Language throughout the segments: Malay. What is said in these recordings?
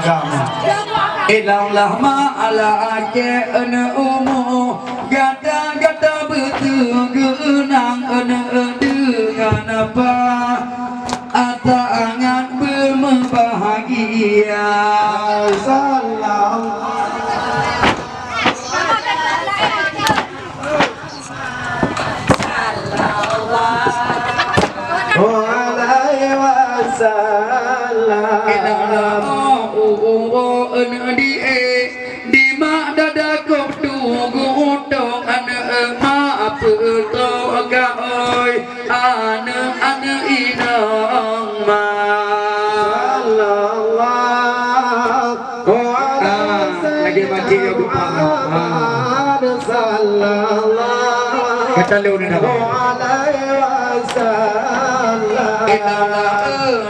agama. Ilallah ma'ala ke'en umu gata-gata betul genang dengan apa atangan berbahagia. Salam alaihi wasallam. Di mak dada kop tugu tong ane ma puto gaoi ane inong ma. Sallallahu lagi baca ya bukan. Sallallahu kata lu ni dah. Alaihi wasallam. Inna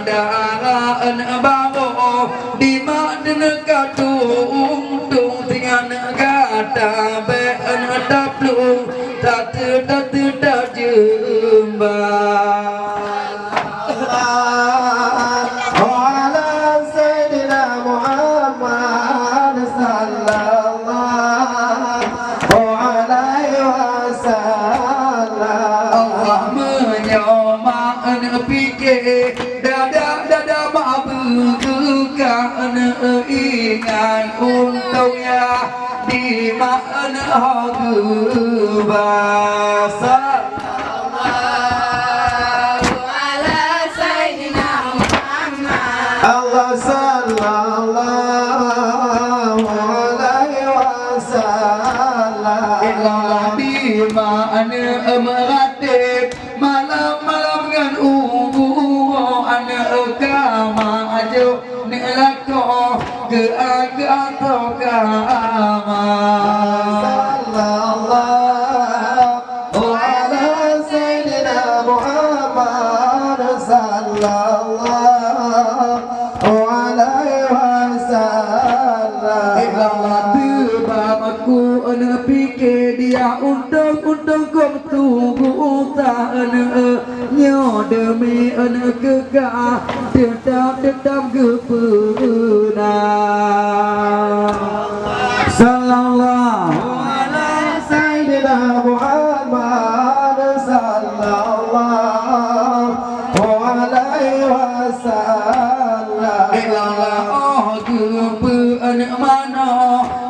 dara an bawo di mana katung tung dengan gata be an taplu tak jumpa. Dada mabukan ingat untungnya di mana hagu bahasa. Allah sallallahu alaihi wasallam. Ilah di mana meratib malam-malam dengan ane agama ajo ni lako ke atau kama. Sallallahu ala sayyidina Muhammad sallallahu alaihi wasallam. Ilah tiba aku ane fikir dia undang kau tunggu tak ane nyo demi ane kegah tetap gepuna. Sallallahu ala sayyidina Muhammad sallallahu alaihi wasallam. Ilallah gepuna mana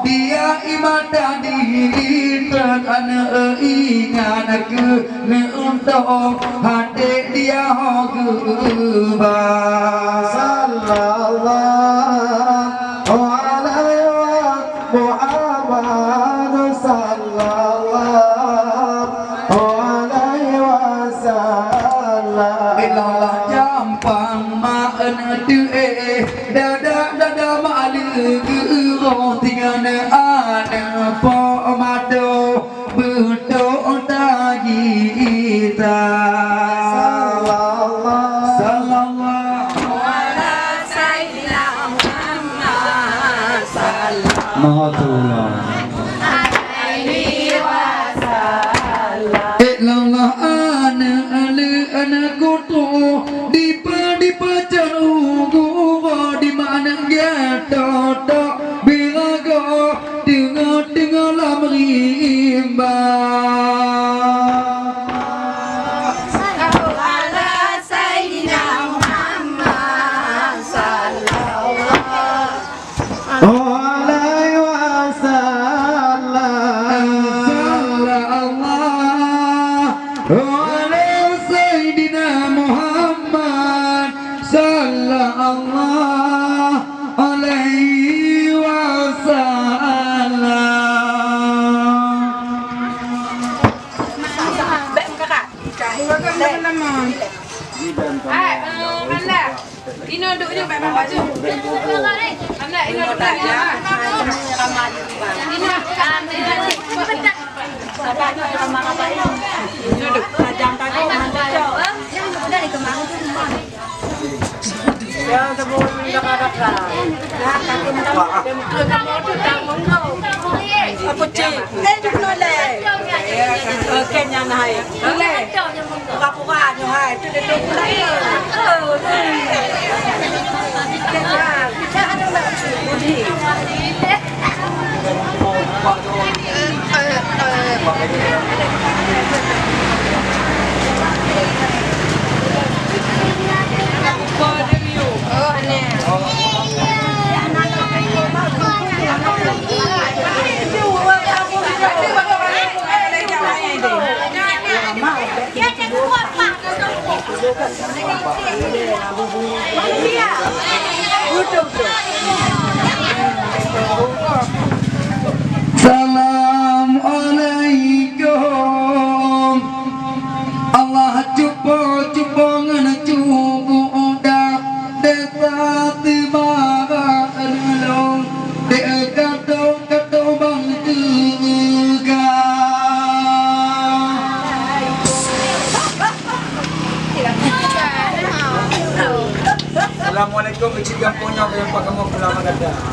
dia iman diri dan ane ingat aku ne untuk hati dia hogba. Sallallahu alaihi Muhammad sallallahu alaihi wasallam. Ilallah jampang ma'an tu'e dada ma'alu gero tingane ana po mado betul tagita. Sallallahu ala sayyidina Muhammad sallallahu alaihi wasallam. Ilallah ana kutu di pacaru gua di mana geto birago tengah lam rimba. Ino duduk je baik baju. Anak Ino duduk je. Ino pecat. Sabar tu ramai apa ini. Duduk tajam tajam macam. Dah dikemang tu. Ya sebelum dekat-dekat. Dah kaki macam dia kamu tu tak mengau. Apa cik? Duduk nolai. Kenya nahai. Nolai. Pura-pura je hai. Tu duduk pula. Assalamualaikum. Allah cuba ngana cuba dah desa tibara alung de kato bang tuga. Assalamualaikum, Cik Gamponya, Pak Kamu Pulang Maganda.